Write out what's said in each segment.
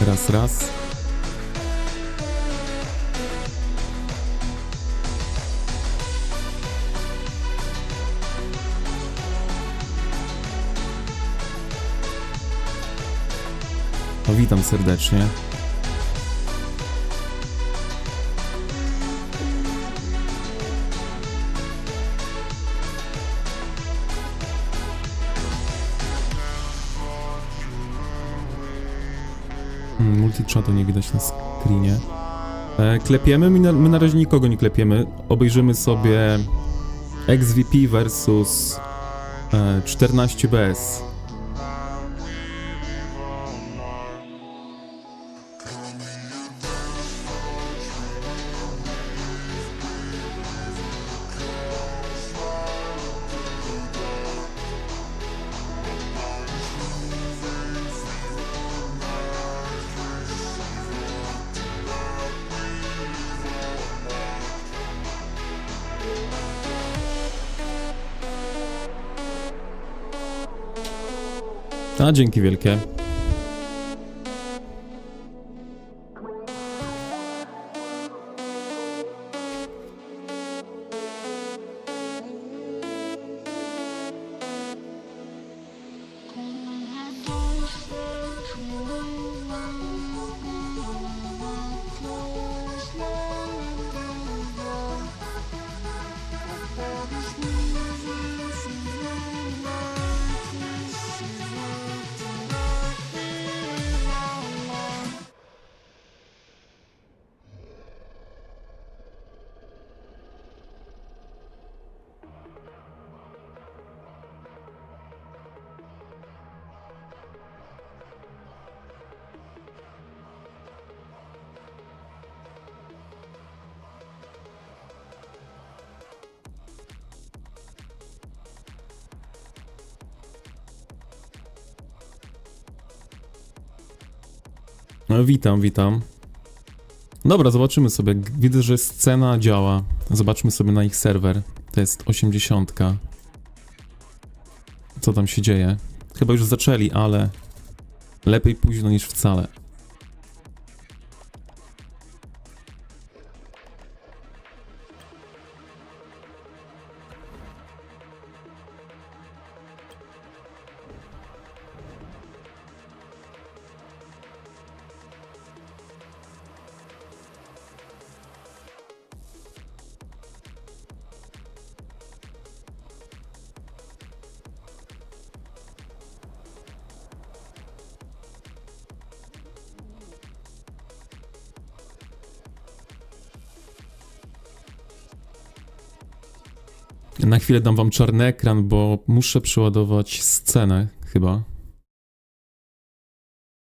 Raz, raz. No, witam serdecznie. Multichatu nie widać na screenie. Klepiemy? My na razie nikogo nie klepiemy. Obejrzymy sobie XVP versus 14BS. A, dzięki wielkie. No, witam. Dobra, zobaczymy sobie. Widzę, że scena działa. Zobaczmy sobie na ich serwer. To jest 80. Co tam się dzieje? Chyba już zaczęli, ale lepiej późno niż wcale. Na chwilę dam wam czarny ekran, bo muszę przeładować scenę, chyba.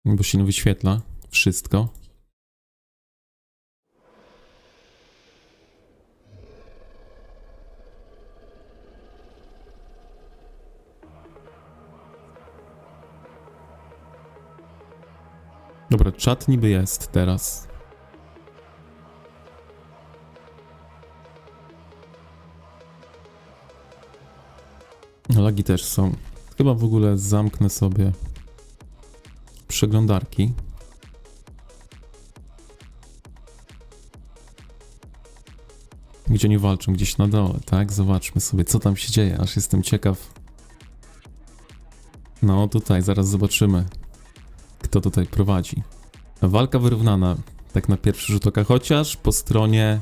Bo się nie wyświetla wszystko. Dobra, czat niby jest teraz. Lagi też są. Chyba w ogóle zamknę sobie przeglądarki. Gdzie nie walczą? Gdzieś na dole, tak? Zobaczmy sobie, co tam się dzieje, aż jestem ciekaw. No tutaj, zaraz zobaczymy, kto tutaj prowadzi. Walka wyrównana, tak na pierwszy rzut oka, chociaż po stronie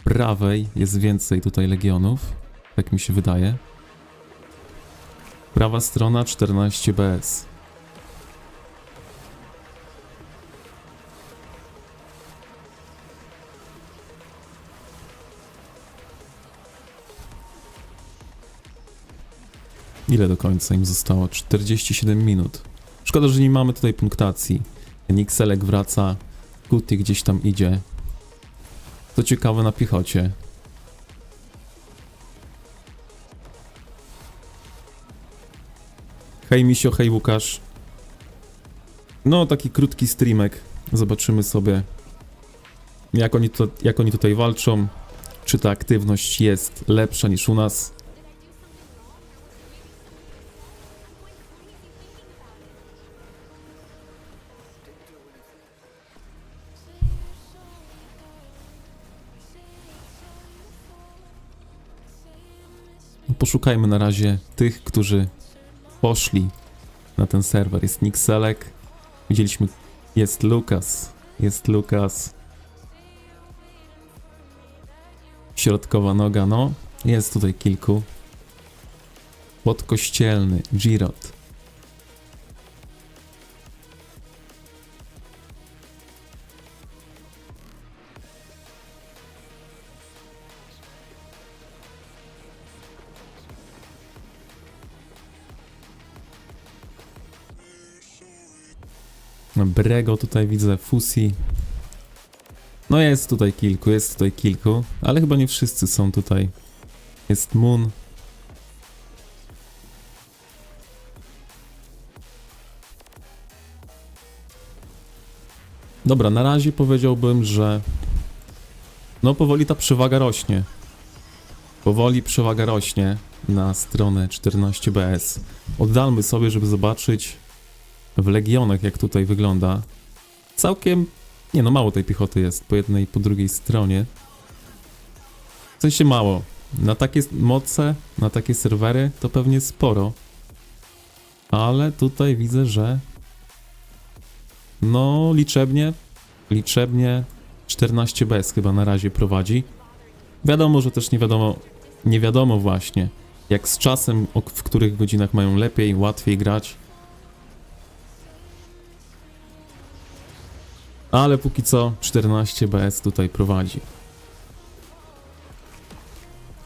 prawej jest więcej tutaj legionów, tak mi się wydaje. Prawa strona 14BS. Ile do końca im zostało? 47 minut. Szkoda, że nie mamy tutaj punktacji. Nixelek wraca, Kuti gdzieś tam idzie. Co ciekawe, na piechocie. Hej Misio, hej Łukasz. No, taki krótki streamek. Zobaczymy sobie, jak oni tutaj walczą. Czy ta aktywność jest lepsza niż u nas. Poszukajmy na razie tych, którzy poszli na ten serwer. Jest Nixelek. Widzieliśmy, jest Lukas. Jest Lukas. Środkowa noga, no. Jest tutaj kilku. Podkościelny, Girot. Brego tutaj widzę, Fusi. No jest tutaj kilku, ale chyba nie wszyscy są tutaj. Jest Moon. Dobra, na razie powiedziałbym, że no powoli ta przewaga rośnie. Powoli przewaga rośnie na stronę 14BS. Oddalmy sobie, żeby zobaczyć w Legionach, jak tutaj wygląda. Całkiem, nie no, mało tej piechoty jest po jednej i po drugiej stronie. W sensie mało. Na takie moce, na takie serwery to pewnie sporo. Ale tutaj widzę, że no liczebnie 14BS chyba na razie prowadzi. Wiadomo, że też nie wiadomo właśnie, jak z czasem, w których godzinach mają lepiej, łatwiej grać. Ale póki co 14BS tutaj prowadzi.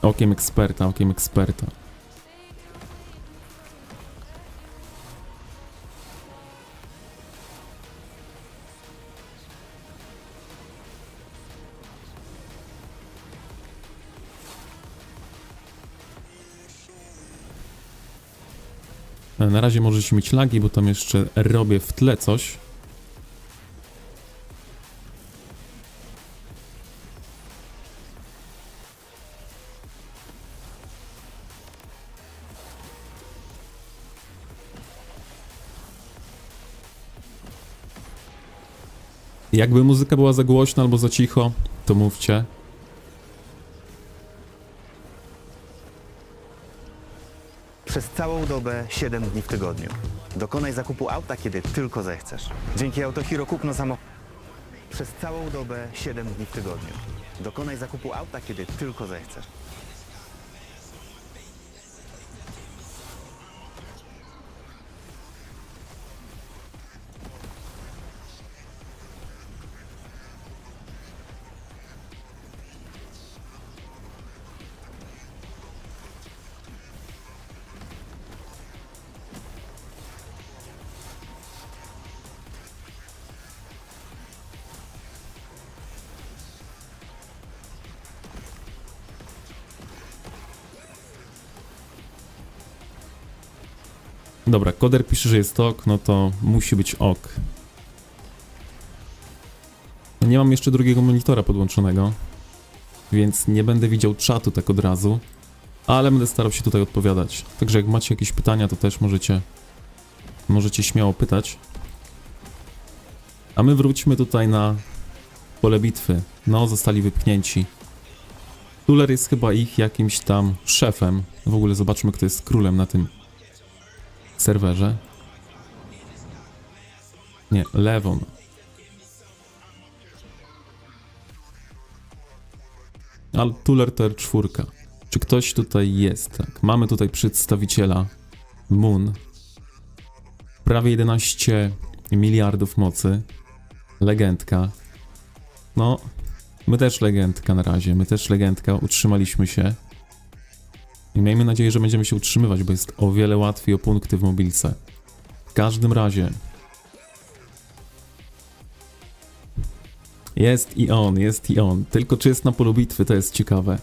Okiem eksperta, okiem eksperta. Na razie możecie mieć lagi, bo tam jeszcze robię w tle coś. Jakby muzyka była za głośna albo za cicho, to mówcie. Przez całą dobę, 7 dni w tygodniu. Dokonaj zakupu auta, kiedy tylko zechcesz. Dzięki Autohero kupno samochodu. Przez całą dobę, 7 dni w tygodniu. Dokonaj zakupu auta, kiedy tylko zechcesz. Dobra, koder pisze, że jest ok, no to musi być ok. Nie mam jeszcze drugiego monitora podłączonego, więc nie będę widział czatu tak od razu, ale będę starał się tutaj odpowiadać. Także jak macie jakieś pytania, to też możecie śmiało pytać. A my wróćmy tutaj na pole bitwy. No, zostali wypchnięci. Tuller jest chyba ich jakimś tam szefem. W ogóle zobaczmy, kto jest królem na tym serwerze. Nie, Lewon. Ale Tuller to R4. Czy ktoś tutaj jest? Tak, mamy tutaj przedstawiciela Moon. Prawie 11 miliardów mocy. Legendka. No, my też legendka na razie. My też legendka. Utrzymaliśmy się. I miejmy nadzieję, że będziemy się utrzymywać, bo jest o wiele łatwiej o punkty w mobilce. W każdym razie. Jest i on. Tylko czy jest na polu bitwy, to jest ciekawe.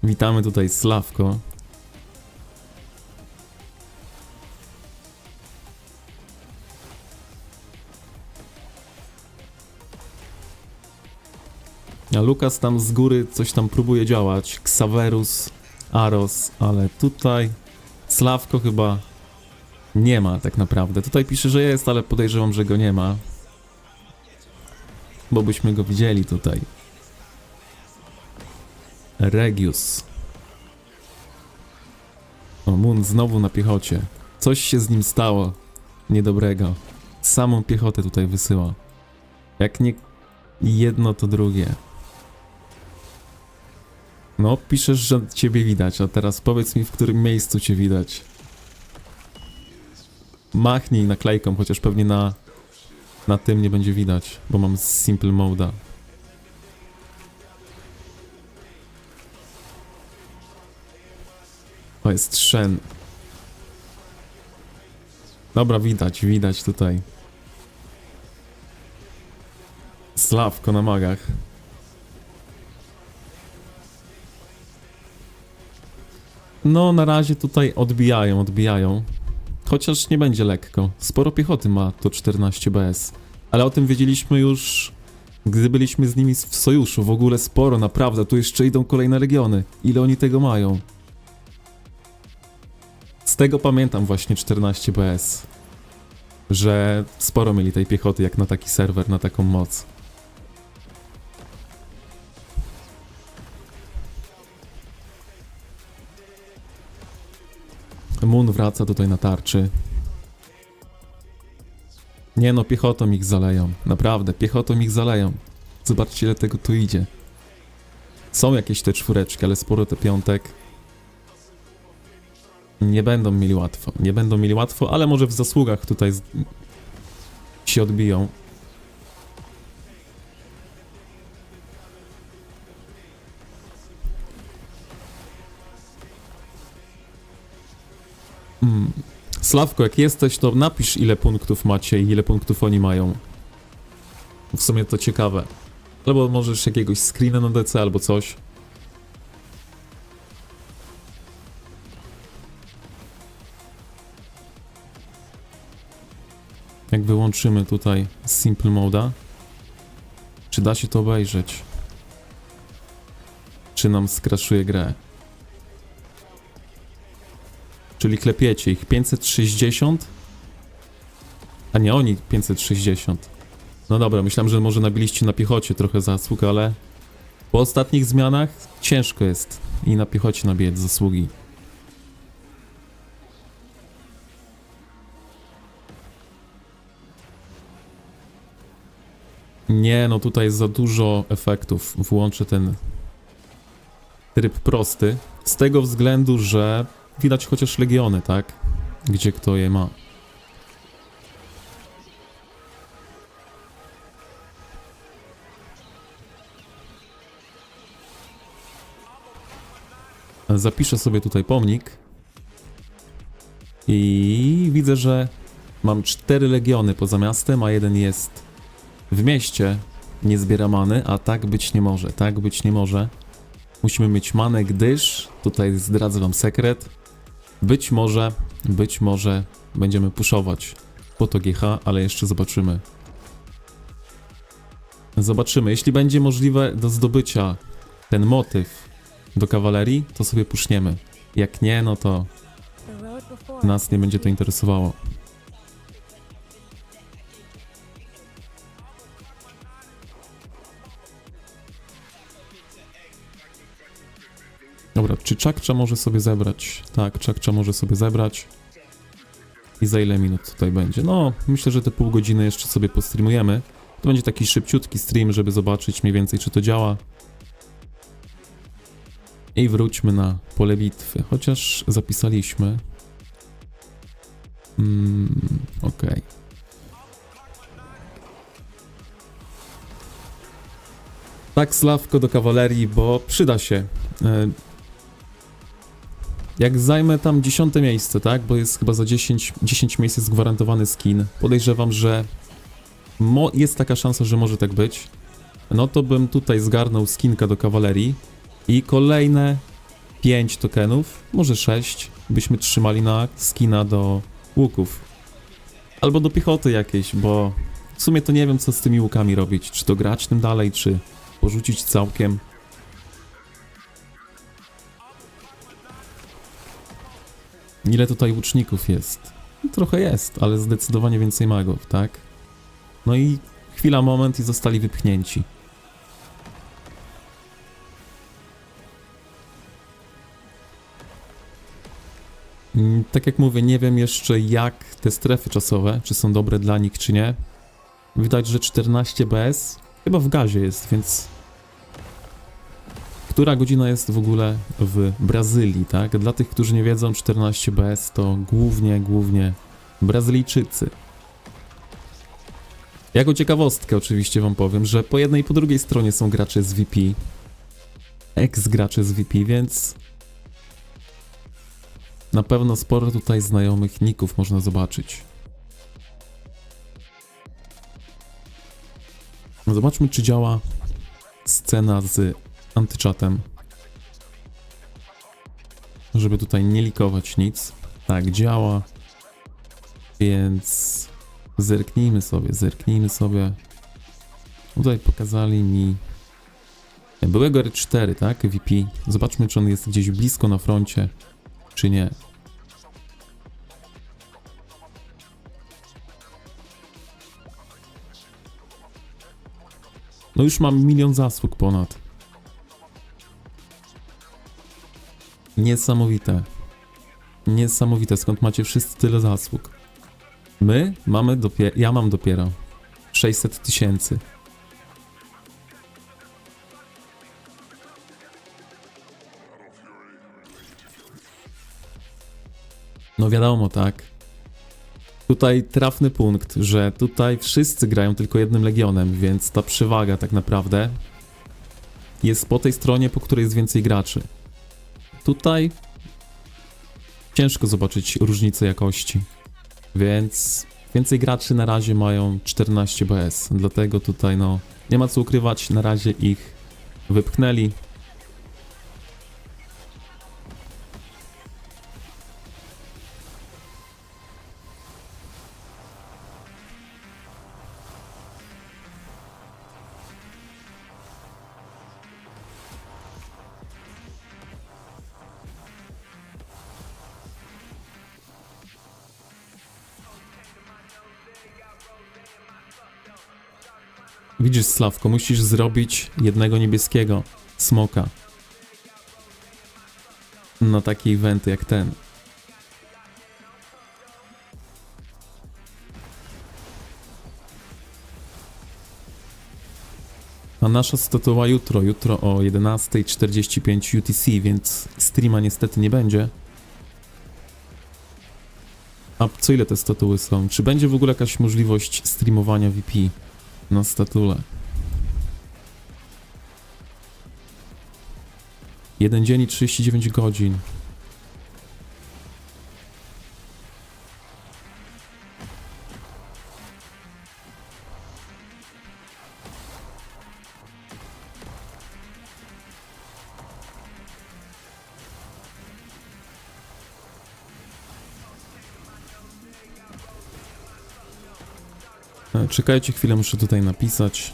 Witamy tutaj Sławko. A Lukas tam z góry coś tam próbuje działać. Xaverus, Aros, ale tutaj Sławko chyba nie ma tak naprawdę. Tutaj pisze, że jest, ale podejrzewam, że go nie ma. Bo byśmy go widzieli tutaj. Regius. O, Moon znowu na piechocie. Coś się z nim stało niedobrego. Samą piechotę tutaj wysyła. Jak nie jedno, to drugie. No, piszesz, że ciebie widać, a teraz powiedz mi, w którym miejscu cię widać. Machnij naklejką, chociaż pewnie na tym nie będzie widać, bo mam simple moda. To jest Shen. Dobra, widać tutaj. Slawko na magach. No, na razie tutaj odbijają. Chociaż nie będzie lekko. Sporo piechoty ma to 14 BS. Ale o tym wiedzieliśmy już, gdy byliśmy z nimi w sojuszu. W ogóle sporo, naprawdę. Tu jeszcze idą kolejne legiony. Ile oni tego mają? Z tego pamiętam właśnie 14 BS. Że sporo mieli tej piechoty jak na taki serwer, na taką moc. Moon wraca tutaj na tarczy. Nie no, piechotą ich zaleją. Naprawdę, piechotą ich zaleją. Zobaczcie, ile tego tu idzie. Są jakieś te czwóreczki, ale sporo te piątek. Nie będą mieli łatwo, ale może w zasługach tutaj się odbiją. Slawko, jak jesteś, to napisz, ile punktów macie i ile punktów oni mają. W sumie to ciekawe. Albo możesz jakiegoś screena na DC albo coś. Jak wyłączymy tutaj simple moda, czy da się to obejrzeć? Czy nam skraszuje grę? Czyli klepiecie ich 560? A nie, oni 560. No dobra, myślałem, że może nabiliście na piechocie trochę zasług, ale po ostatnich zmianach ciężko jest i na piechocie nabijać zasługi. Nie, no tutaj jest za dużo efektów. Włączę ten tryb prosty. Z tego względu, że widać chociaż legiony, tak? Gdzie kto je ma. Zapiszę sobie tutaj pomnik. I widzę, że mam 4 legiony poza miastem, a jeden jest w mieście. Nie zbiera many, a tak być nie może. Tak być nie może. Musimy mieć manę, gdyż, tutaj zdradzę wam sekret, być może będziemy puszować po to GH, ale jeszcze zobaczymy. Zobaczymy. Jeśli będzie możliwe do zdobycia ten motyw do kawalerii, to sobie puszniemy. Jak nie, no to nas nie będzie to interesowało. Dobra, czy Czakcza może sobie zebrać? Tak, Czakcza może sobie zebrać. I za ile minut tutaj będzie? No, myślę, że te pół godziny jeszcze sobie postreamujemy. To będzie taki szybciutki stream, żeby zobaczyć mniej więcej, czy to działa. I wróćmy na pole bitwy. Chociaż zapisaliśmy. Okej. Tak, Slawko do kawalerii, bo przyda się. Jak zajmę tam 10 miejsce, tak? Bo jest chyba za 10 miejsc jest gwarantowany skin. Podejrzewam, że jest taka szansa, że może tak być. No to bym tutaj zgarnął skinka do kawalerii i kolejne 5 tokenów, może 6, byśmy trzymali na skina do łuków. Albo do piechoty jakiejś, bo w sumie to nie wiem, co z tymi łukami robić. Czy to grać tym dalej, czy porzucić całkiem. Ile tutaj łuczników jest? No, trochę jest, ale zdecydowanie więcej magów, tak? No i chwila, moment i zostali wypchnięci. Tak jak mówię, nie wiem jeszcze jak te strefy czasowe, czy są dobre dla nich, czy nie. Widać, że 14 BS chyba w gazie jest, więc... Która godzina jest w ogóle w Brazylii, tak? Dla tych, którzy nie wiedzą, 14 BS to głównie Brazylijczycy. Jako ciekawostkę oczywiście wam powiem, że po jednej i po drugiej stronie są gracze z VP. Ex-gracze z VP, więc... Na pewno sporo tutaj znajomych ników można zobaczyć. Zobaczmy, czy działa scena z antyczatem. Żeby tutaj nie likować nic. Tak, działa. Więc zerknijmy sobie. Tutaj pokazali mi byłego R4, tak? VP. Zobaczmy, czy on jest gdzieś blisko na froncie, czy nie. No już mam 1 milion zasług ponad. Niesamowite. Niesamowite, skąd macie wszyscy tyle zasług? My mamy dopiero, ja mam dopiero 600 000. No wiadomo, tak. Tutaj trafny punkt, że tutaj wszyscy grają tylko jednym legionem, więc ta przewaga tak naprawdę jest po tej stronie, po której jest więcej graczy. Tutaj ciężko zobaczyć różnicę jakości, więc więcej graczy na razie mają 14 BS, dlatego tutaj no nie ma co ukrywać, na razie ich wypchnęli. Widzisz, Slawko, musisz zrobić jednego niebieskiego smoka na takie eventy jak ten. A nasza statua jutro o 11:45 UTC, więc streama niestety nie będzie. A co ile te statuły są? Czy będzie w ogóle jakaś możliwość streamowania VP na statule? 1 dzień i 39 godzin. Czekajcie chwilę, muszę tutaj napisać.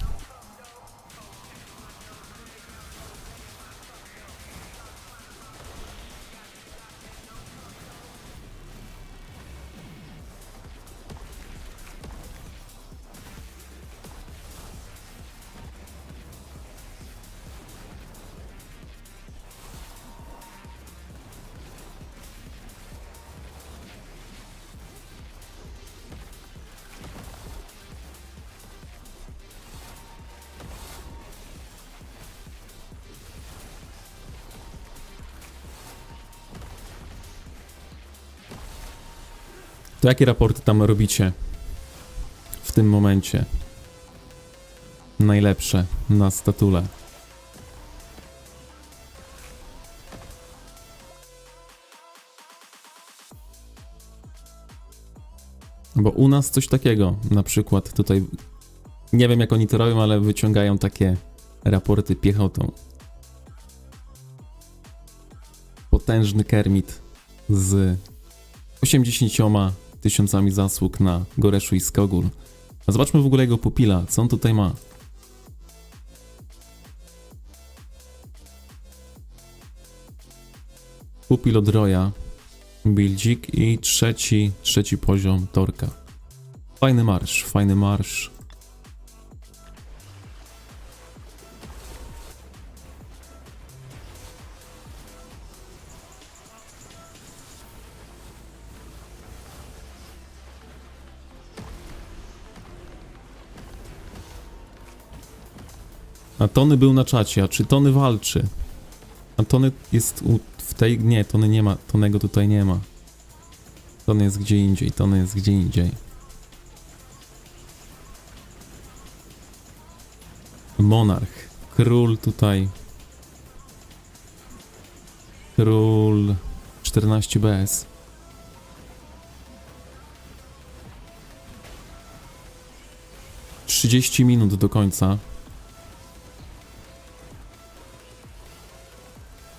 To jakie raporty tam robicie w tym momencie? Najlepsze na statule. Bo u nas coś takiego, na przykład tutaj, nie wiem jak oni to robią, ale wyciągają takie raporty piechotą. Potężny Kermit z 80 000 zasług na Goreszu i Skogul. A zobaczmy w ogóle jego pupila, co on tutaj ma. Pupil od Roya, buildzik i trzeci poziom Torka. Fajny marsz, fajny marsz. A Tony był na czacie, a czy Tony walczy? A Tony jest w tej... Nie, Tony nie ma, Tonego tutaj nie ma. Tony jest gdzie indziej, Tony jest gdzie indziej. Monarch. Król tutaj. Król 14 BS. ...30 minut do końca.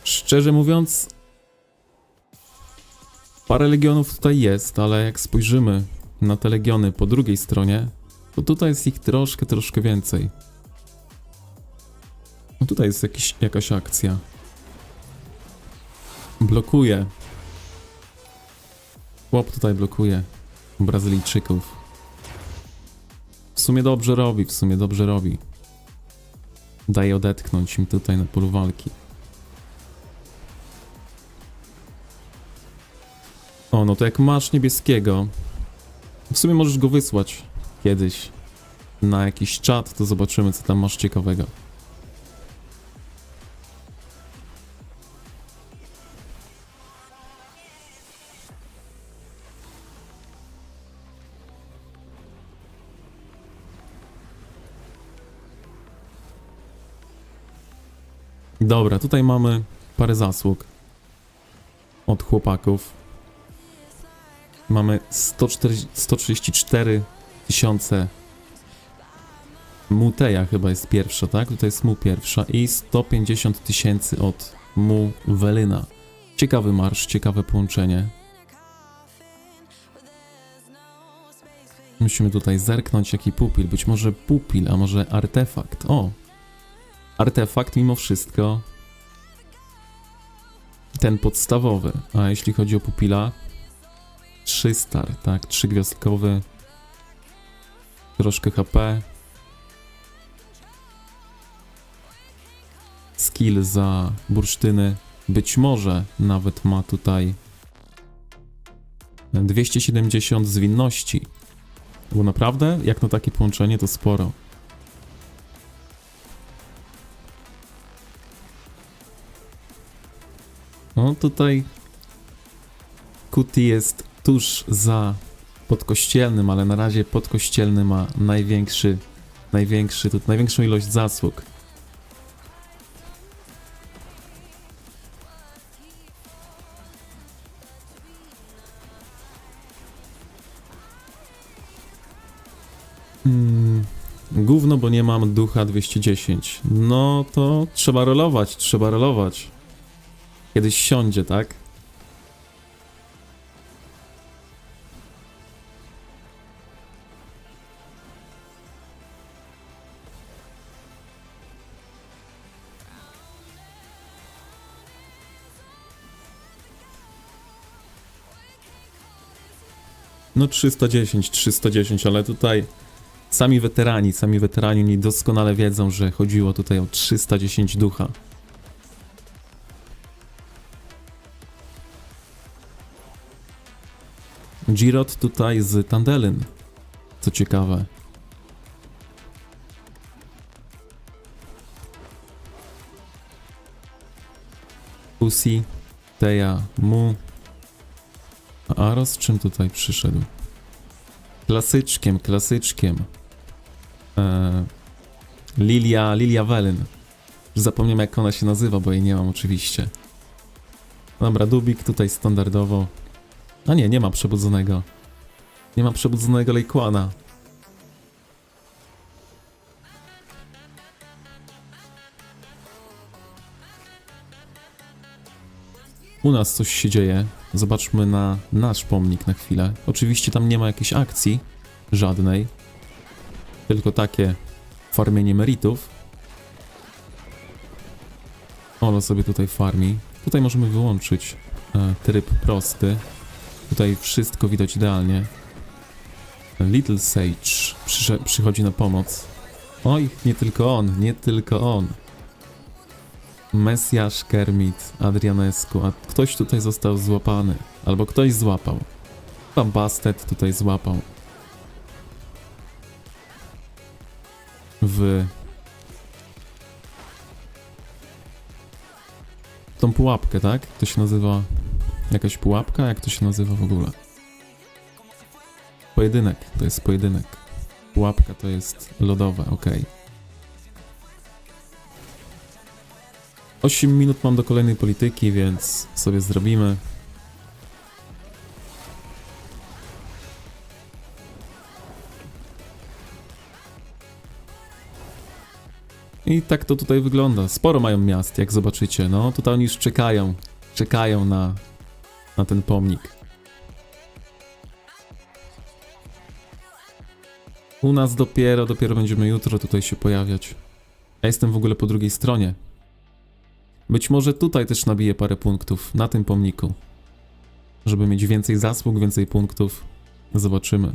Szczerze mówiąc... Parę legionów tutaj jest, ale jak spojrzymy na te legiony po drugiej stronie, to tutaj jest ich troszkę więcej. No tutaj jest jakaś akcja. Blokuje. Chłop tutaj blokuje Brazylijczyków. W sumie dobrze robi. Daje odetchnąć im tutaj na polu walki. O, no to jak masz niebieskiego, w sumie możesz go wysłać kiedyś na jakiś czat, to zobaczymy, co tam masz ciekawego. Dobra, tutaj mamy parę zasług od chłopaków. Mamy 134 tysiące. Muteja chyba jest pierwsza, tak? Tutaj jest Mu pierwsza i 150 tysięcy od Mu Welyna. Ciekawy marsz, ciekawe połączenie. Musimy tutaj zerknąć, jaki pupil. Być może pupil, a może artefakt. O! Artefakt mimo wszystko ten podstawowy. A jeśli chodzi o pupila, 3 star, tak? 3 gwiazdkowy. Troszkę HP. Skill za bursztyny. Być może nawet ma tutaj 270 zwinności. Bo naprawdę, jak na takie połączenie, to sporo. No tutaj Kuti jest tuż za podkościelnym, ale na razie podkościelny ma największą ilość zasług. Gówno, bo nie mam ducha 210. No to trzeba rolować. Kiedyś siądzie, tak? No 310, ale tutaj sami weterani doskonale wiedzą, że chodziło tutaj o 310 ducha. Girot tutaj z Tandelyn, co ciekawe. Pussy, Teja, Mu. A Aros czym tutaj przyszedł? Klasyczkiem. Lilia Welen. Zapomniałem, jak ona się nazywa, bo jej nie mam oczywiście. Dobra, Dubik tutaj standardowo. A nie ma przebudzonego. Nie ma przebudzonego Lejkłana. U nas coś się dzieje. Zobaczmy na nasz pomnik na chwilę. Oczywiście tam nie ma jakiejś akcji. Żadnej. Tylko takie farmienie meritów. Ono sobie tutaj farmi. Tutaj możemy wyłączyć tryb prosty. Tutaj wszystko widać idealnie. Little Sage przychodzi na pomoc. Oj, nie tylko on. Mesjasz, Kermit, Adrianescu, a ktoś tutaj został złapany. Albo ktoś złapał. Pan Bastet tutaj złapał. tą pułapkę, tak? To się nazywa jakaś pułapka? Jak to się nazywa w ogóle? Pojedynek, to jest pojedynek. Pułapka to jest lodowe, okej. 8 minut mam do kolejnej polityki, więc sobie zrobimy. I tak to tutaj wygląda. Sporo mają miast, jak zobaczycie. No, tutaj oni już czekają na ten pomnik. U nas dopiero będziemy jutro tutaj się pojawiać. Ja jestem w ogóle po drugiej stronie. Być może tutaj też nabiję parę punktów, na tym pomniku. Żeby mieć więcej zasług, więcej punktów. Zobaczymy.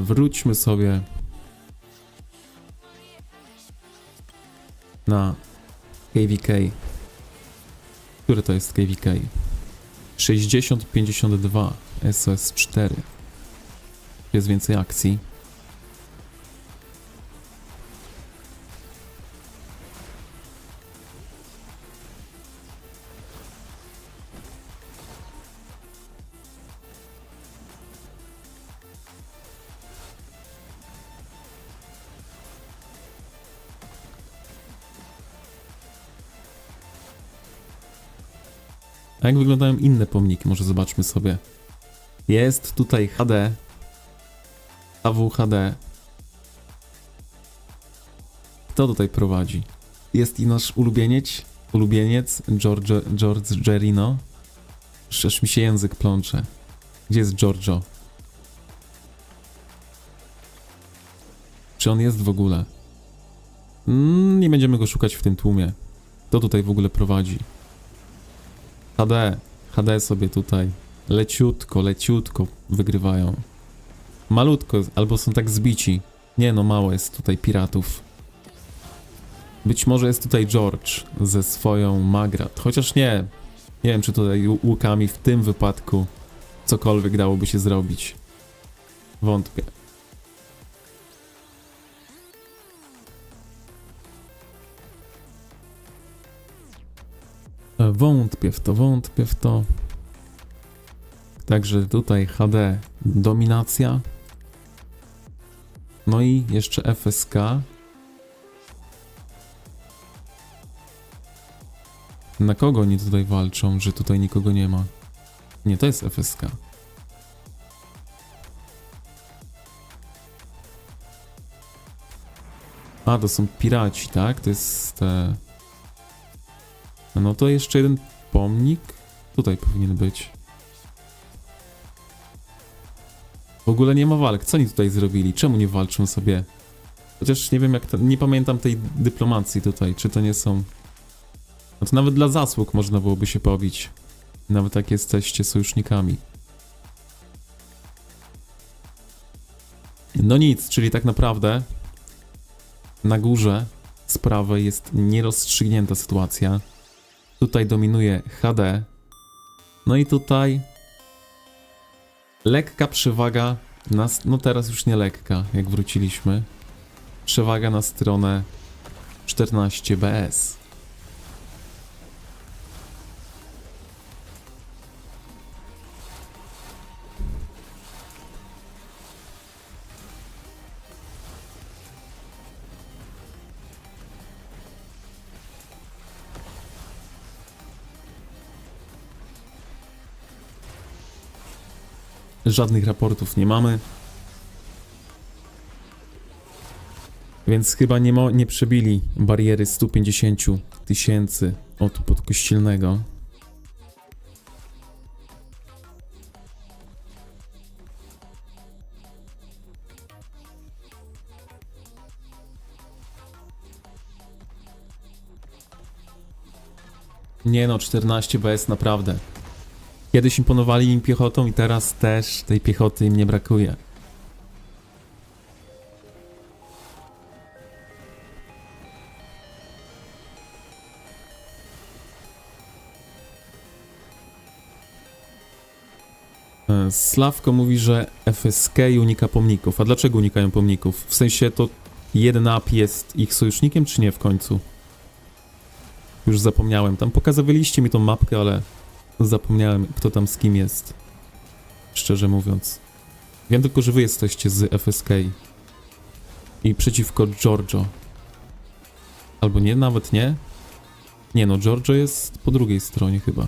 Wróćmy sobie na KVK. Które to jest KVK? 6052 SOS 4. Jest więcej akcji. A jak wyglądają inne pomniki? Może zobaczmy sobie. Jest tutaj HD. AWHD. Kto tutaj prowadzi? Jest i nasz ulubieniec George Gerino. Aż mi się język plącze. Gdzie jest Giorgio? Czy on jest w ogóle? Nie będziemy go szukać w tym tłumie. Kto tutaj w ogóle prowadzi? HD sobie tutaj leciutko wygrywają. Malutko, albo są tak zbici. Nie no, mało jest tutaj piratów. Być może jest tutaj George ze swoją Magrat. Chociaż nie wiem, czy tutaj łukami w tym wypadku cokolwiek dałoby się zrobić. Wątpię. Wątpię w to. Także tutaj HD dominacja. No i jeszcze FSK. Na kogo oni tutaj walczą, że tutaj nikogo nie ma? Nie, to jest FSK. A, to są piraci, tak? To jest... No to jeszcze jeden pomnik. Tutaj powinien być. W ogóle nie ma walk. Co oni tutaj zrobili? Czemu nie walczą sobie? Chociaż nie wiem jak to... Nie pamiętam tej dyplomacji tutaj. Czy to nie są... No to nawet dla zasług można byłoby się pobić. Nawet jak jesteście sojusznikami. No nic, czyli tak naprawdę na górze z prawej jest nierozstrzygnięta sytuacja. Tutaj dominuje HD. No i tutaj lekka przewaga, no teraz już nie lekka, jak wróciliśmy. Przewaga na stronę 14 BS. Żadnych raportów nie mamy. Więc chyba nie przebili bariery 150 000 od podkościelnego. Nie no, 14 BS naprawdę. Kiedyś imponowali im piechotą i teraz też tej piechoty im nie brakuje. Slawko mówi, że FSK unika pomników. A dlaczego unikają pomników? W sensie to 1UP jest ich sojusznikiem, czy nie w końcu? Już zapomniałem. Tam pokazywaliście mi tą mapkę, ale zapomniałem, kto tam z kim jest. Szczerze mówiąc. Wiem tylko, że wy jesteście z FSK. I przeciwko Giorgio. Albo nie, nawet nie. Nie no, Giorgio jest po drugiej stronie chyba.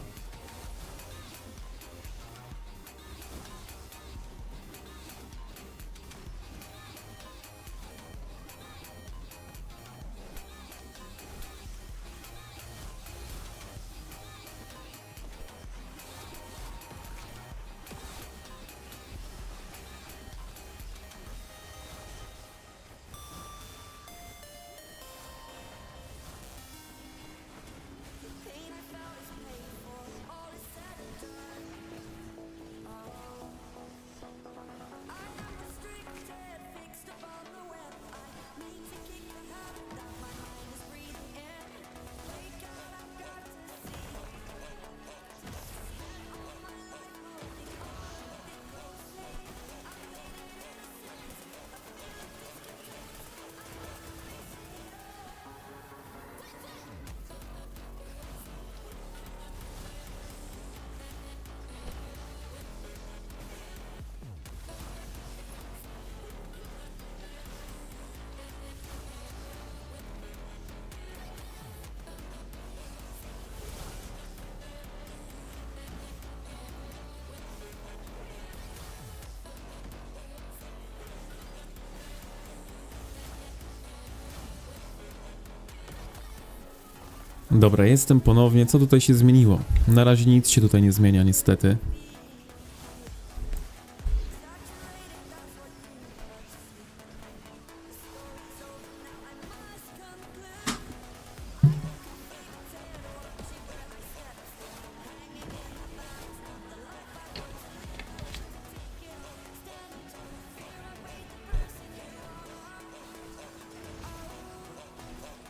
Dobra, jestem ponownie. Co tutaj się zmieniło? Na razie nic się tutaj nie zmienia, niestety.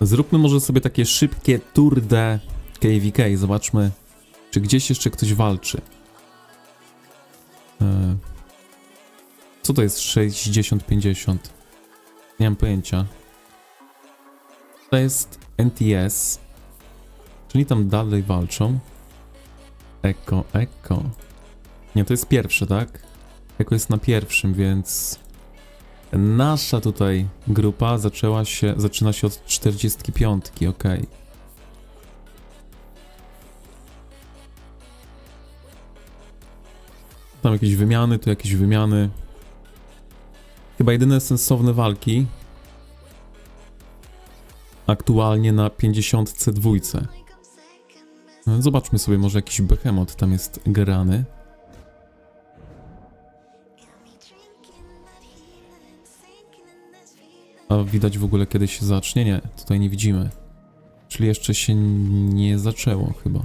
Zróbmy może sobie takie szybkie tour de KVK. Zobaczmy, czy gdzieś jeszcze ktoś walczy. Co to jest 60-50? Nie mam pojęcia. To jest NTS. Czyli tam dalej walczą. Eko. Nie, to jest pierwsze, tak? Eko jest na pierwszym, więc... Nasza tutaj grupa zaczyna się od 45, okej. Tam jakieś wymiany, tu jakieś wymiany. Chyba jedyne sensowne walki aktualnie na 52. Zobaczmy sobie, może jakiś behemoth tam jest grany. A widać w ogóle kiedy się zacznie? Nie, tutaj nie widzimy. Czyli jeszcze się nie zaczęło chyba.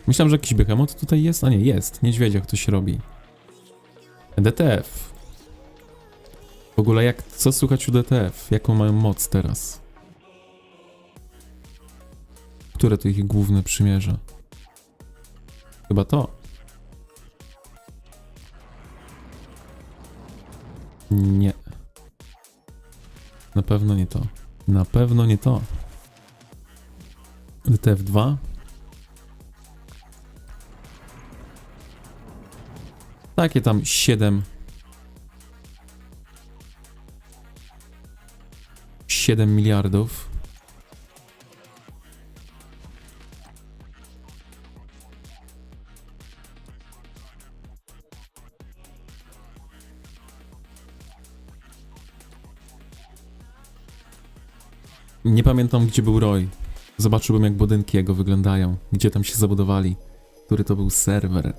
Myślałem, że jakiś behemoth tutaj jest, a nie, jest. Niedźwiedzia, jak to się robi. DTF. W ogóle co słychać u DTF? Jaką mają moc teraz? Które to ich główne przymierze? Chyba to. Nie. Na pewno nie to. Na pewno nie to. DTF2. Takie tam 7 miliardów. Nie pamiętam, gdzie był Roy. Zobaczyłbym, jak budynki jego wyglądają. Gdzie tam się zabudowali. Który to był serwer.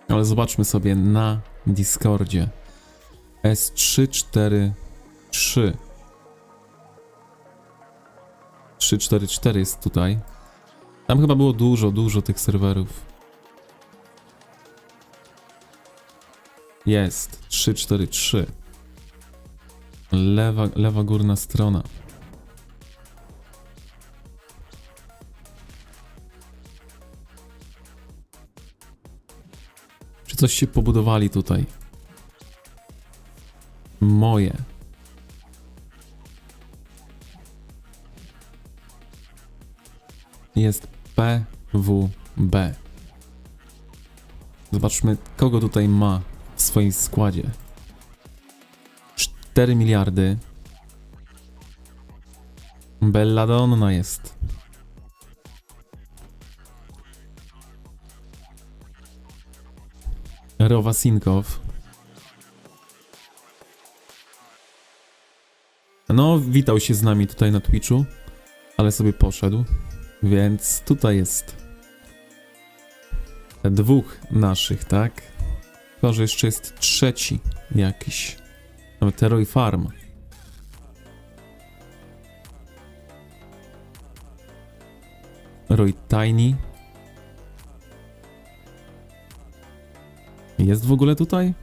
Ale zobaczmy sobie na Discordzie. S343. 344 jest tutaj. Tam chyba było dużo tych serwerów. Jest 343. Lewa górna strona. Coś się pobudowali tutaj. Moje. Jest PWB. Zobaczmy, kogo tutaj ma w swoim składzie. 4 miliardy. Belladonna jest. Rowasinkow. No, witał się z nami tutaj na Twitchu, ale sobie poszedł, więc tutaj jest dwóch naszych, tak? Chyba, że jeszcze jest trzeci jakiś. Nawet Roy Farm. Roy Tiny. Jest w ogóle tutaj?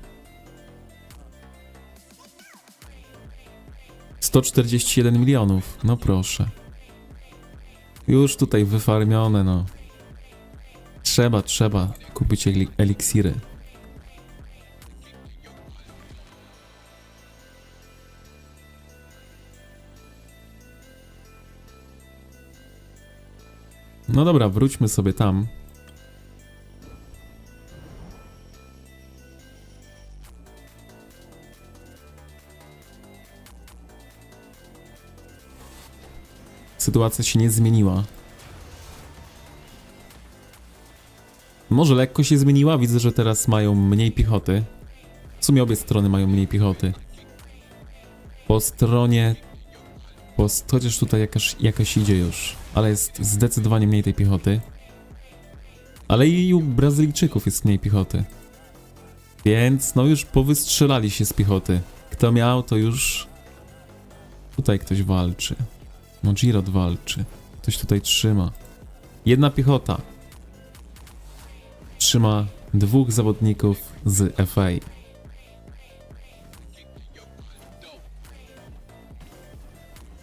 141 milionów, no proszę. Już tutaj wyfarmione, no. Trzeba kupić eliksiry. No dobra, wróćmy sobie tam. Sytuacja się nie zmieniła. Może lekko się zmieniła, widzę, że teraz mają mniej piechoty. W sumie obie strony mają mniej piechoty. Po stronie... Chociaż tutaj jakaś idzie już, ale jest zdecydowanie mniej tej piechoty. Ale i u Brazylijczyków jest mniej piechoty. Więc no już powystrzelali się z piechoty. Kto miał, to już... Tutaj ktoś walczy. No Girot walczy. Ktoś tutaj trzyma. Jedna piechota. Trzyma dwóch zawodników z FA.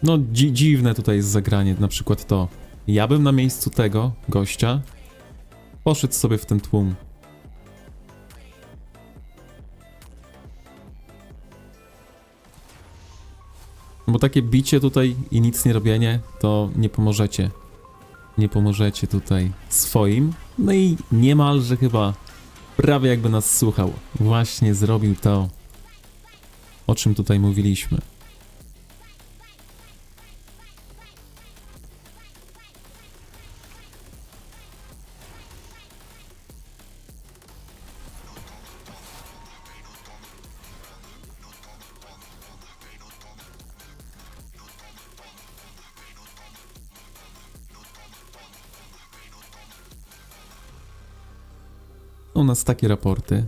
No dziwne tutaj jest zagranie, na przykład to. Ja bym na miejscu tego gościa poszedł sobie w ten tłum. Bo takie bicie tutaj i nic nie robienie, to nie pomożecie. Nie pomożecie tutaj swoim. No i niemalże chyba prawie jakby nas słuchał. Właśnie zrobił to, o czym tutaj mówiliśmy. U nas takie raporty.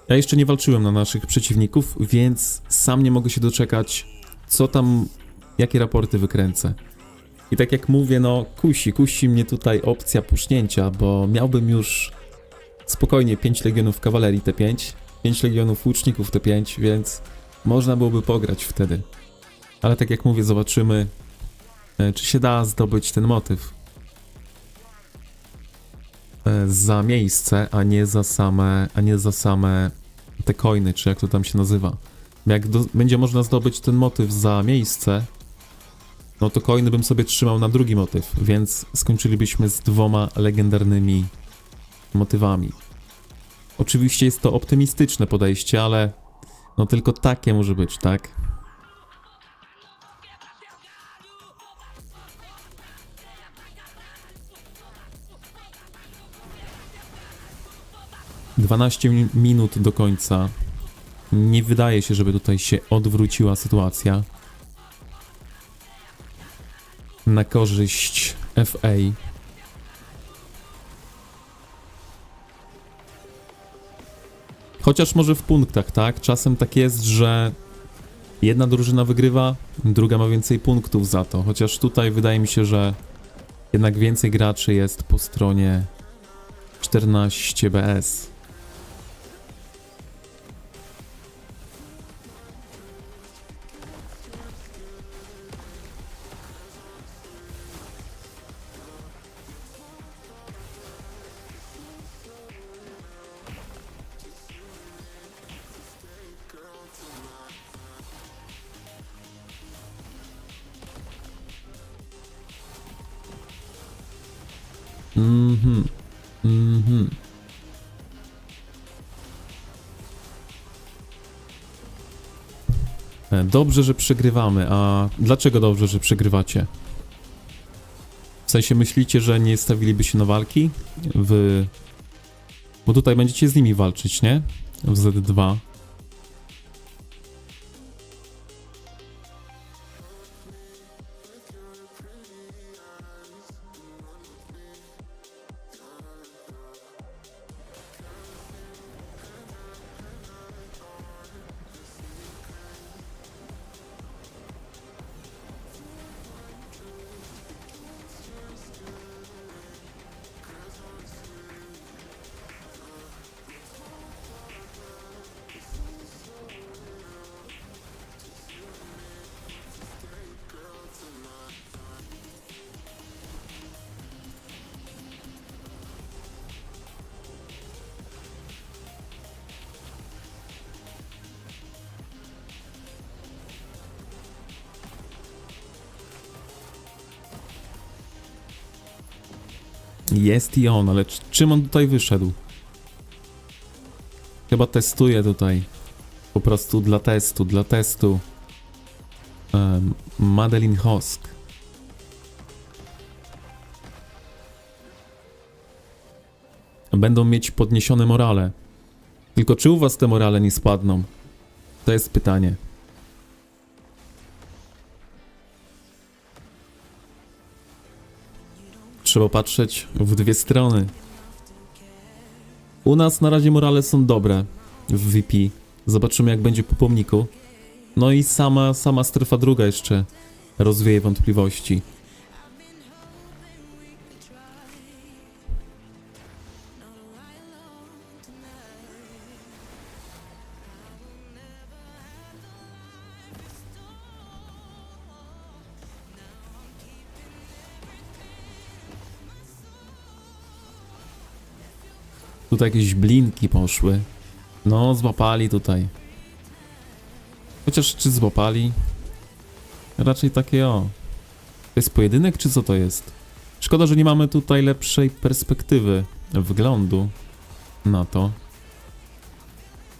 Ja jeszcze nie walczyłem na naszych przeciwników, więc sam nie mogę się doczekać, co tam, jakie raporty wykręcę. I tak jak mówię, no kusi mnie tutaj opcja pusznięcia, bo miałbym już spokojnie 5 legionów kawalerii T5, 5 legionów łuczników T5, więc można byłoby pograć wtedy. Ale tak jak mówię, zobaczymy, czy się da zdobyć ten motyw. Za miejsce, a nie za same te coiny, czy jak to tam się nazywa. Jak będzie można zdobyć ten motyw za miejsce, no to coiny bym sobie trzymał na drugi motyw, więc skończylibyśmy z 2 legendarnymi motywami. Oczywiście jest to optymistyczne podejście, ale no tylko takie może być, tak? Minut do końca. Nie wydaje się, żeby tutaj się odwróciła sytuacja na korzyść FA. Chociaż może w punktach, tak? Czasem tak jest, że jedna drużyna wygrywa, druga ma więcej punktów za to. Chociaż tutaj wydaje mi się, że jednak więcej graczy jest po stronie 14 BS. Dobrze, że przegrywamy, a dlaczego dobrze, że przegrywacie? W sensie myślicie, że nie stawiliby się na walki? Bo tutaj będziecie z nimi walczyć, nie? W Z2. Jest i on, ale czym on tutaj wyszedł? Chyba testuje tutaj. Po prostu dla testu. Madeline Hosk. Będą mieć podniesione morale. Tylko czy u was te morale nie spadną? To jest pytanie. Trzeba patrzeć w dwie strony. U nas na razie morale są dobre w VP. Zobaczymy, jak będzie po pomniku. No i sama strefa druga jeszcze rozwieje wątpliwości. Tutaj jakieś blinki poszły. No, złapali tutaj. Chociaż czy złapali? Raczej takie o. To jest pojedynek, czy co to jest? Szkoda, że nie mamy tutaj lepszej perspektywy wglądu na to.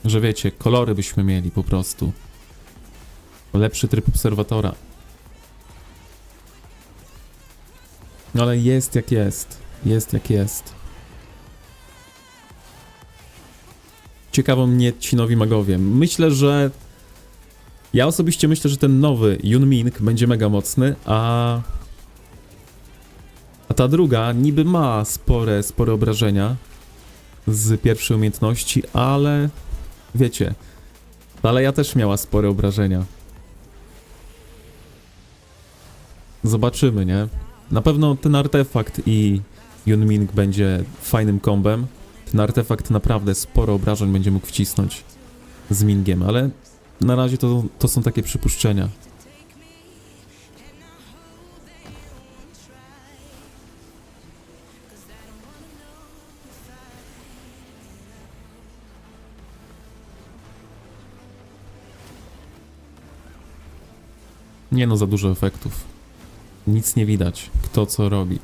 Że wiecie, kolory byśmy mieli po prostu. Lepszy tryb obserwatora. No ale jest jak jest. Jest jak jest. Ciekawo mnie ci nowi magowie. Ja osobiście myślę, że ten nowy Yun Ming będzie mega mocny, a ta druga niby ma spore obrażenia z pierwszej umiejętności, ale wiecie, ale ja też miała spore obrażenia. Zobaczymy, nie? Na pewno ten artefakt i Yun Ming będzie fajnym kombem. Ten artefakt naprawdę sporo obrażeń będzie mógł wcisnąć z Mingiem, ale na razie to są takie przypuszczenia. Nie no, za dużo efektów. Nic nie widać, kto co robi.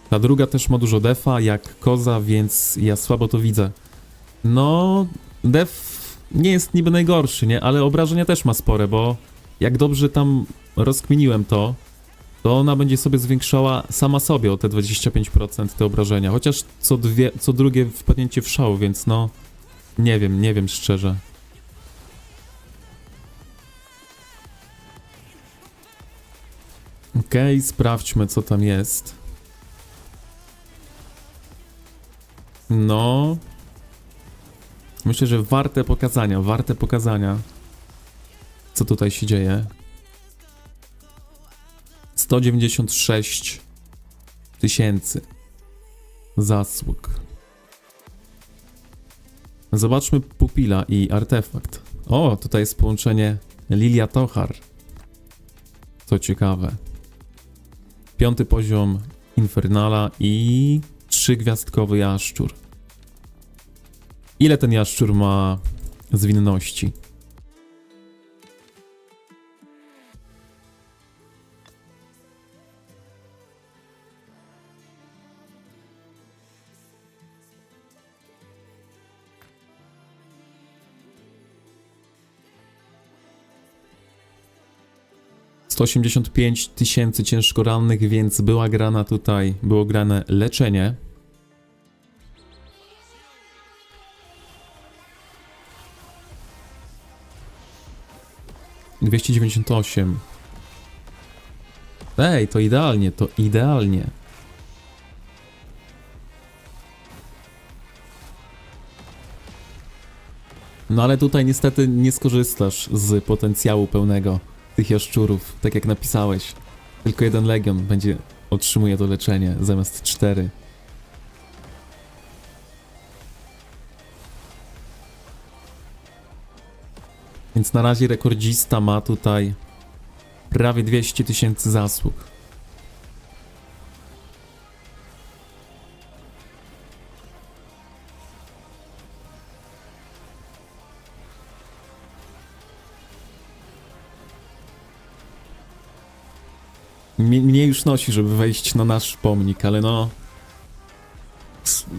Ta druga też ma dużo defa, jak koza, więc ja słabo to widzę. No, def nie jest niby najgorszy, nie? Ale obrażenia też ma spore, bo jak dobrze tam rozkminiłem to ona będzie sobie zwiększała sama sobie o te 25% te obrażenia. Chociaż co drugie wpadnięcie w szał, więc no... Nie wiem szczerze. Okej, sprawdźmy, co tam jest. No... Myślę, że warte pokazania. Co tutaj się dzieje? 196 000 zasług. Zobaczmy pupila i artefakt. O, tutaj jest połączenie Lilia Tochar. Co ciekawe. 5. poziom Infernala i 3-gwiazdkowy jaszczur. Ile ten jaszczur ma zwinności? 185 tysięcy ciężko rannych, więc było grane leczenie. $298. Ej, to idealnie, to idealnie. No ale tutaj niestety nie skorzystasz z potencjału pełnego tych jaszczurów, tak jak napisałeś. Tylko jeden legion otrzymuje to leczenie, zamiast 4. Więc na razie rekordzista ma tutaj prawie 200 tysięcy zasług. Mnie już nosi, żeby wejść na nasz pomnik, ale no...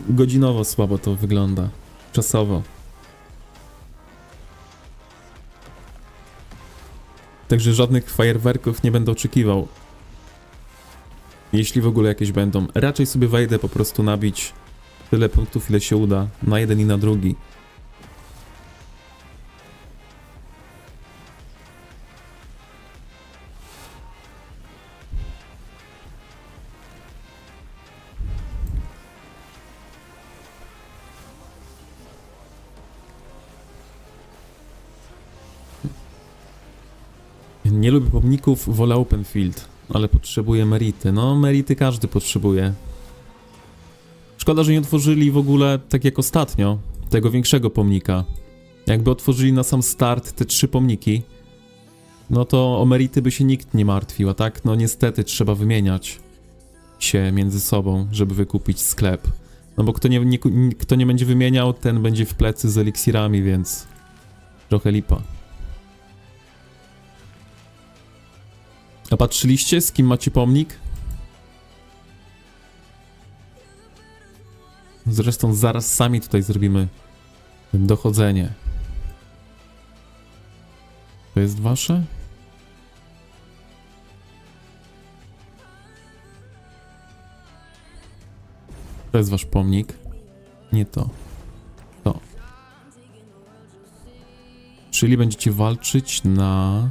Godzinowo słabo to wygląda. Czasowo. Także żadnych fajerwerków nie będę oczekiwał. Jeśli w ogóle jakieś będą. Raczej sobie wejdę po prostu nabić tyle punktów, ile się uda. Na jeden i na drugi. Nie lubię pomników, wolę open field, ale potrzebuję merity. No, merity każdy potrzebuje. Szkoda, że nie otworzyli w ogóle, tak jak ostatnio, tego większego pomnika. Jakby otworzyli na sam start te 3 pomniki, no to o merity by się nikt nie martwił, a tak, no niestety trzeba wymieniać się między sobą, żeby wykupić sklep. No bo kto nie będzie wymieniał, ten będzie w plecy z eliksirami, więc trochę lipa. A patrzyliście, z kim macie pomnik? Zresztą zaraz sami tutaj zrobimy dochodzenie. To jest wasze? To jest wasz pomnik. Nie to. To. Czyli będziecie walczyć na...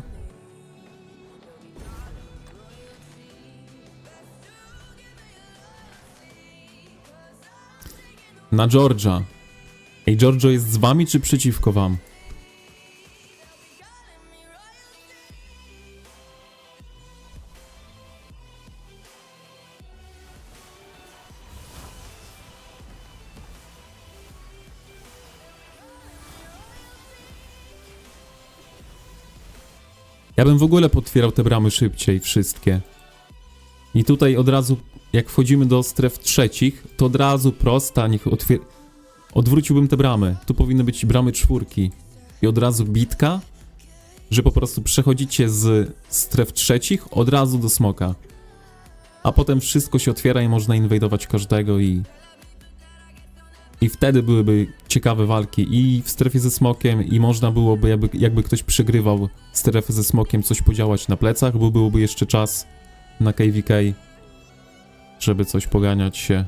Na Georgia. Ej, Giorgio jest z wami czy przeciwko wam? Ja bym w ogóle potwierał te bramy szybciej, wszystkie. I tutaj od razu, jak wchodzimy do stref trzecich, to od razu prosta, odwróciłbym te bramy. Tu powinny być bramy 4. I od razu bitka, że po prostu przechodzicie z stref trzecich od razu do smoka. A potem wszystko się otwiera i można inwajdować każdego i wtedy byłyby ciekawe walki i w strefie ze smokiem i można byłoby, jakby ktoś przegrywał strefę ze smokiem, coś podziałać na plecach, bo byłoby jeszcze czas na KVK, żeby coś poganiać się.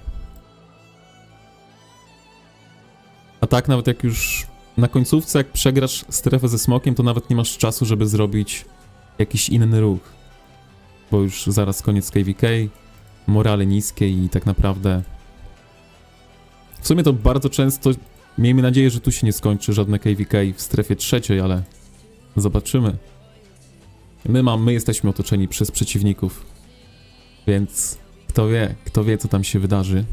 A tak nawet jak już na końcówce, jak przegrasz strefę ze smokiem, to nawet nie masz czasu, żeby zrobić jakiś inny ruch. Bo już zaraz koniec KVK, morale niskie i tak naprawdę... W sumie to bardzo często, miejmy nadzieję, że tu się nie skończy żadne KVK w strefie trzeciej, ale zobaczymy. My jesteśmy otoczeni przez przeciwników, więc kto wie co tam się wydarzy.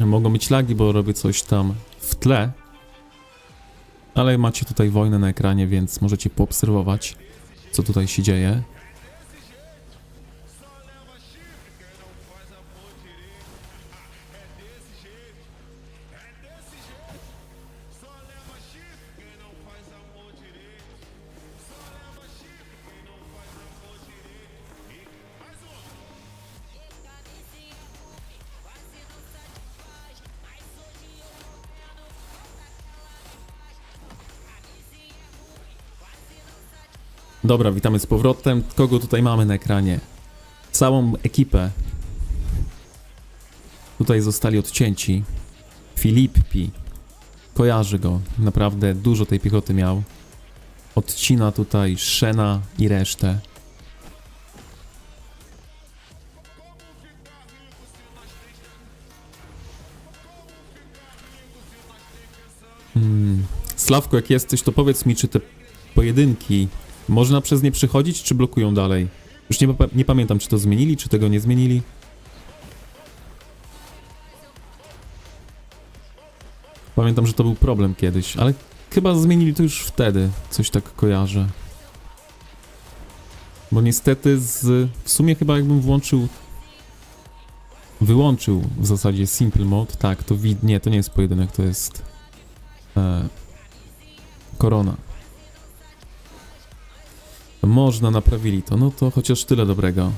Mogą być lagi, bo robię coś tam w tle. Ale macie tutaj wojnę na ekranie, więc możecie poobserwować, co tutaj się dzieje. Dobra, witamy z powrotem. Kogo tutaj mamy na ekranie? Całą ekipę. Tutaj zostali odcięci. Filippi. Kojarzy go. Naprawdę dużo tej piechoty miał. Odcina tutaj Shena i resztę. Sławko, jak jesteś, to powiedz mi, czy te pojedynki można przez nie przechodzić, czy blokują dalej? Już nie pamiętam, czy to zmienili, czy tego nie zmienili. Pamiętam, że to był problem kiedyś, ale chyba zmienili to już wtedy. Coś tak kojarzę. Bo niestety w sumie chyba jakbym wyłączył w zasadzie Simple Mode. Tak, to nie, to nie jest pojedynek, to jest korona. Można, naprawili to. No to chociaż tyle dobrego.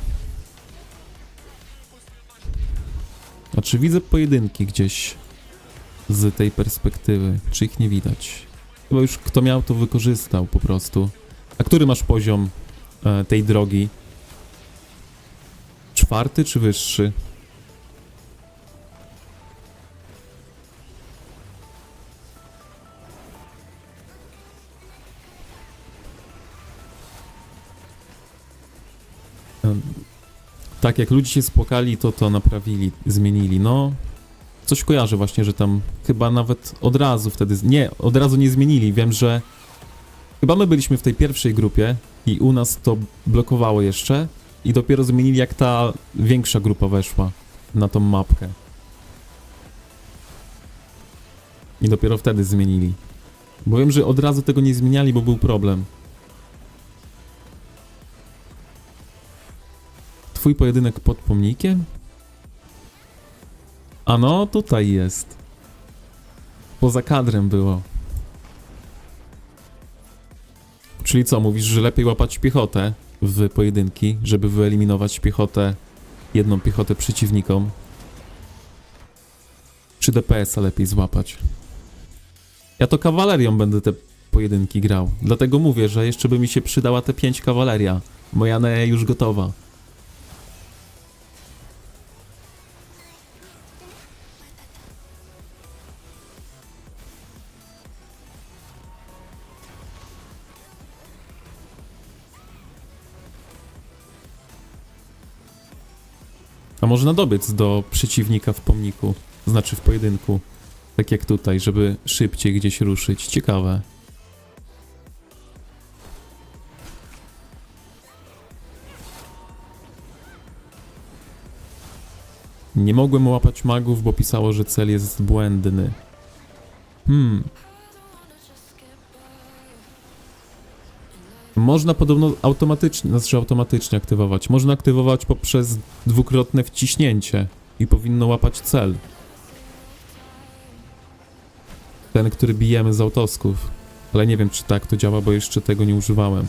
A czy widzę pojedynki gdzieś z tej perspektywy? Czy ich nie widać? Chyba już kto miał, to wykorzystał po prostu. A który masz poziom tej drogi? 4. czy wyższy? Tak, jak ludzie się spłakali, to naprawili, zmienili. No, coś kojarzę właśnie, że tam chyba nawet od razu wtedy... Nie, od razu nie zmienili. Wiem, że chyba my byliśmy w tej pierwszej grupie i u nas to blokowało jeszcze i dopiero zmienili, jak ta większa grupa weszła na tą mapkę. I dopiero wtedy zmienili. Bo wiem, że od razu tego nie zmieniali, bo był problem. Twój pojedynek pod pomnikiem? A no, tutaj jest. Poza kadrem było. Czyli co, mówisz, że lepiej łapać piechotę w pojedynki, żeby wyeliminować piechotę, jedną piechotę przeciwnikom? Czy DPS-a lepiej złapać? Ja to kawalerią będę te pojedynki grał. Dlatego mówię, że jeszcze by mi się przydała te 5 kawaleria. Moja Nea już gotowa. A można dobiec do przeciwnika w pomniku, znaczy w pojedynku, tak jak tutaj, żeby szybciej gdzieś ruszyć. Ciekawe. Nie mogłem łapać magów, bo pisało, że cel jest błędny. Można podobno automatycznie aktywować. Można aktywować poprzez dwukrotne wciśnięcie i powinno łapać cel. Ten, który bijemy z autosków. Ale nie wiem, czy tak to działa, bo jeszcze tego nie używałem.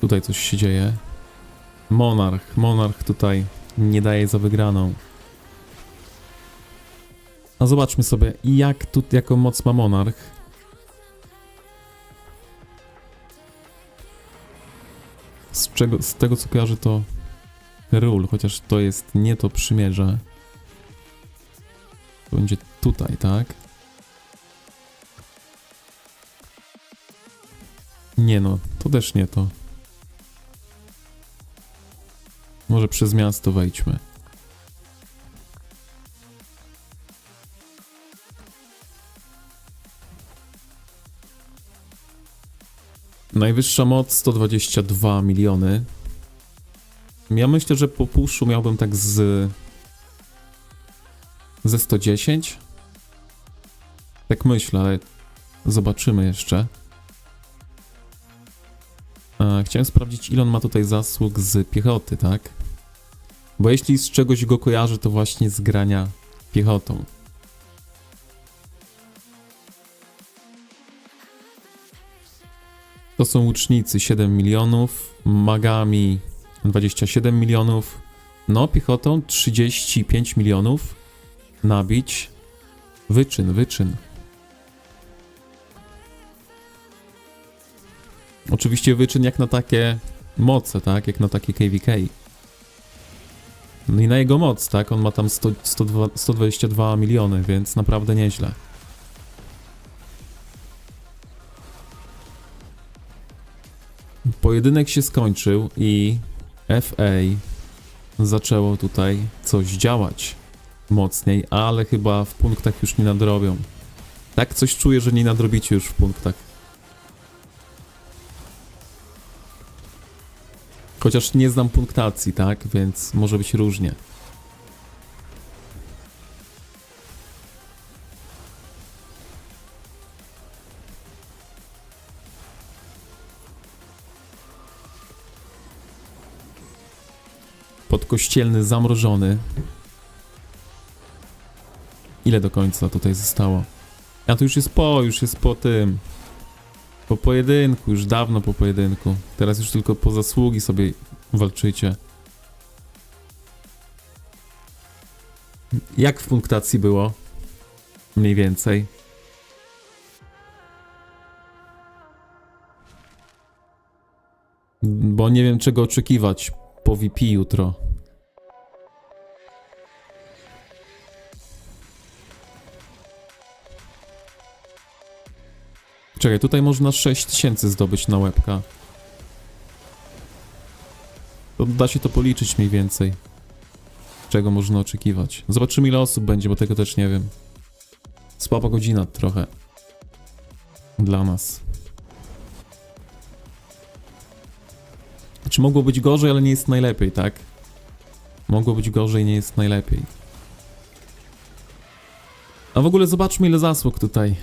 Tutaj coś się dzieje. Monarch tutaj nie daje za wygraną. A zobaczmy sobie, jaką moc ma Monarch. Z tego co kojarzę, to Ról, chociaż to jest nie to przymierze. To będzie tutaj, tak? Nie no, to też nie to. Może przez miasto wejdźmy. Najwyższa moc 122 miliony. Ja myślę, że po puszu miałbym tak ze 110. Tak myślę, ale zobaczymy jeszcze. Chciałem sprawdzić, ile on ma tutaj zasług z piechoty, tak? Bo jeśli z czegoś go kojarzy, to właśnie z grania piechotą. To są łucznicy 7 milionów, magami 27 milionów, no piechotą 35 milionów, nabić, wyczyn. Oczywiście wyczyn jak na takie moce, tak, jak na takie KVK. No i na jego moc, tak, on ma tam 122 miliony, więc naprawdę nieźle. Pojedynek się skończył i FA zaczęło tutaj coś działać mocniej, ale chyba w punktach już nie nadrobią. Tak coś czuję, że nie nadrobicie już w punktach. Chociaż nie znam punktacji, tak? Więc może być różnie. Podkościelny zamrożony. Ile do końca tutaj zostało? A to już jest po tym. Po pojedynku, już dawno po pojedynku. Teraz już tylko po zasługi sobie walczycie. Jak w punktacji było? Mniej więcej. Bo nie wiem, czego oczekiwać po VP jutro. Czekaj, tutaj można 6000 zdobyć na łebka. To da się to policzyć mniej więcej. Czego można oczekiwać. Zobaczymy, ile osób będzie, bo tego też nie wiem. Słaba godzina trochę. Dla nas. Czy mogło być gorzej, ale nie jest najlepiej, tak? Mogło być gorzej, nie jest najlepiej. A w ogóle zobaczmy, ile zasług tutaj.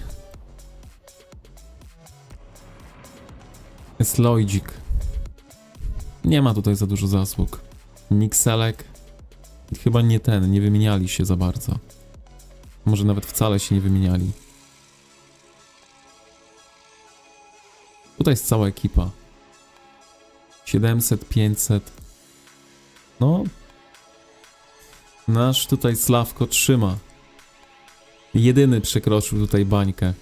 Jest Lojdzik. Nie ma tutaj za dużo zasług. Nikselek. Chyba nie wymieniali się za bardzo. Może nawet wcale się nie wymieniali. Tutaj jest cała ekipa. 700, 500. No. Nasz tutaj Sławko trzyma. Jedyny przekroczył tutaj bańkę.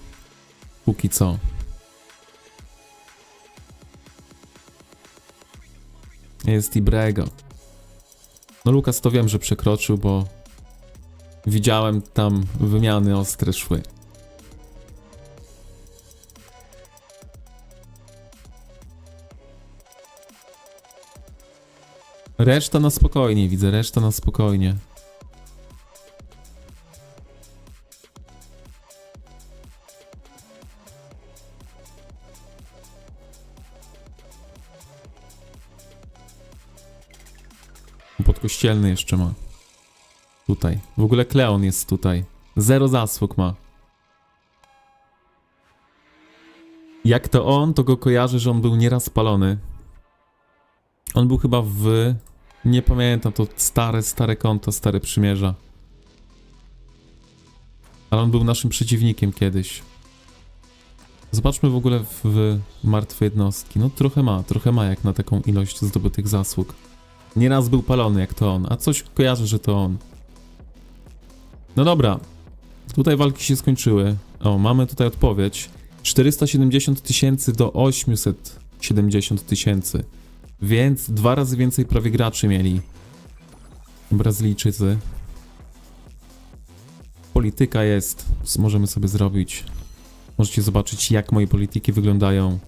Póki co. Jest i Brego. No Lukas to wiem, że przekroczył, bo widziałem tam wymiany ostre szły. Reszta na spokojnie, widzę, reszta na spokojnie. Podkościelny jeszcze ma. Tutaj. W ogóle Kleon jest tutaj. 0 zasług ma. Jak to on, to go kojarzy, że on był nieraz spalony. On był chyba w... Nie pamiętam, to stare konto, stare przymierza. Ale on był naszym przeciwnikiem kiedyś. Zobaczmy w ogóle w martwe jednostki. No trochę ma jak na taką ilość zdobytych zasług. Nieraz był palony jak to on, a coś kojarzy, że to on. No dobra. Tutaj walki się skończyły. O, mamy tutaj odpowiedź. 470 000 do 870 000. Więc 2 razy więcej prawie graczy mieli Brazylijczycy. Polityka jest. Możemy sobie zrobić. Możecie zobaczyć, jak moje polityki wyglądają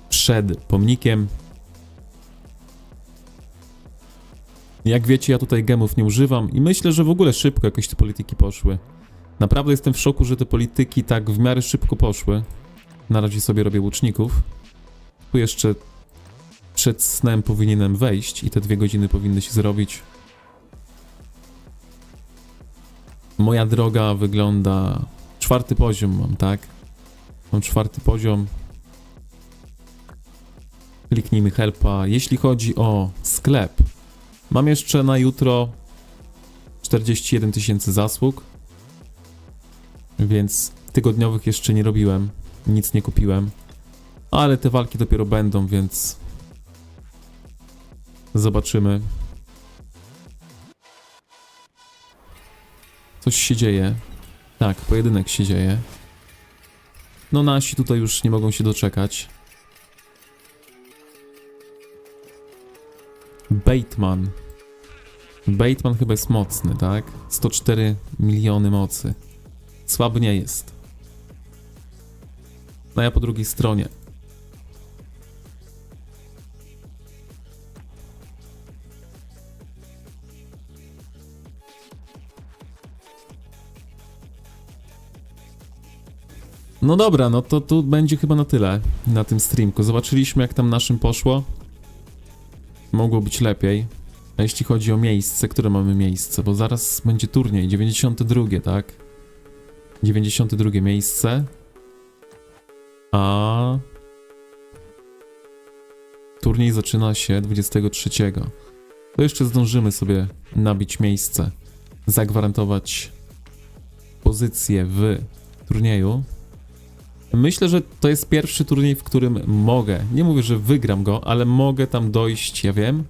przed pomnikiem. Jak wiecie, ja tutaj gemów nie używam i myślę, że w ogóle szybko jakoś te polityki poszły. Naprawdę jestem w szoku, że te polityki tak w miarę szybko poszły. Na razie sobie robię łuczników. Tu jeszcze przed snem powinienem wejść i te 2 godziny powinny się zrobić. Moja droga wygląda... 4. poziom mam, tak? Mam 4. poziom. Kliknijmy helpa. Jeśli chodzi o sklep, mam jeszcze na jutro 41 000 zasług, więc tygodniowych jeszcze nie robiłem, nic nie kupiłem, ale te walki dopiero będą, więc zobaczymy. Coś się dzieje. Tak, pojedynek się dzieje. No nasi tutaj już nie mogą się doczekać. Bateman. Bateman chyba jest mocny, tak? 104 miliony mocy. Słaby nie jest. No ja po drugiej stronie. No dobra, no to tu będzie chyba na tyle na tym streamku. Zobaczyliśmy, jak tam naszym poszło. Mogło być lepiej. A jeśli chodzi o miejsce, które mamy miejsce, bo zaraz będzie turniej, 92, tak? 92 miejsce. A turniej zaczyna się 23. To jeszcze zdążymy sobie nabić miejsce, zagwarantować pozycję w turnieju. Myślę, że to jest pierwszy turniej, w którym mogę, nie mówię, że wygram go, ale mogę tam dojść, ja wiem.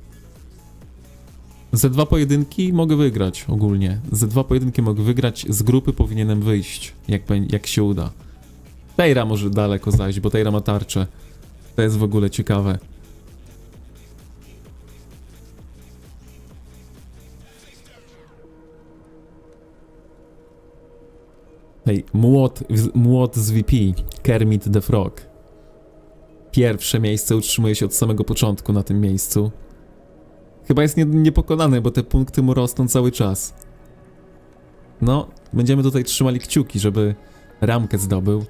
Ze 2 pojedynki mogę wygrać ogólnie. Ze 2 pojedynki mogę wygrać, z grupy powinienem wyjść, jak się uda. Tejra może daleko zajść, bo Tejra ma tarczę. To jest w ogóle ciekawe. Hej, młot z VP, Kermit the Frog. Pierwsze miejsce utrzymuje się od samego początku na tym miejscu. Chyba jest niepokonany, bo te punkty mu rosną cały czas. No, będziemy tutaj trzymali kciuki, żeby ramkę zdobył.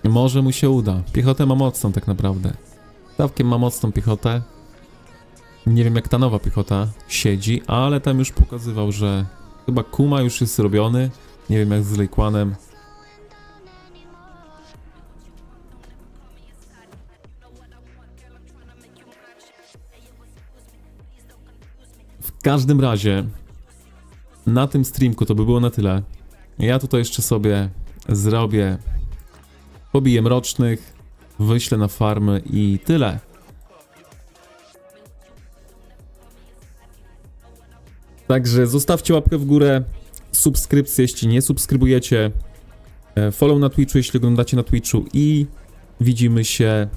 Może mu się uda. Piechotę ma mocną tak naprawdę. Całkiem ma mocną piechotę. Nie wiem, jak ta nowa piechota siedzi, ale tam już pokazywał, że chyba Kuma już jest robiony. Nie wiem, jak z Lejkłanem. W każdym razie na tym streamku to by było na tyle. Ja tutaj jeszcze sobie zrobię, pobiję mrocznych, wyślę na farmy i tyle. Także zostawcie łapkę w górę, subskrypcję, jeśli nie subskrybujecie, follow na Twitchu, jeśli oglądacie na Twitchu i widzimy się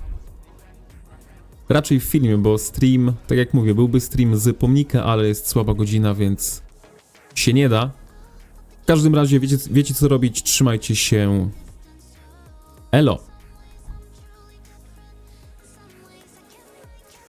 raczej w filmie, bo stream, tak jak mówię, byłby stream z pomnika, ale jest słaba godzina, więc się nie da. W każdym razie wiecie co robić, trzymajcie się. Elo!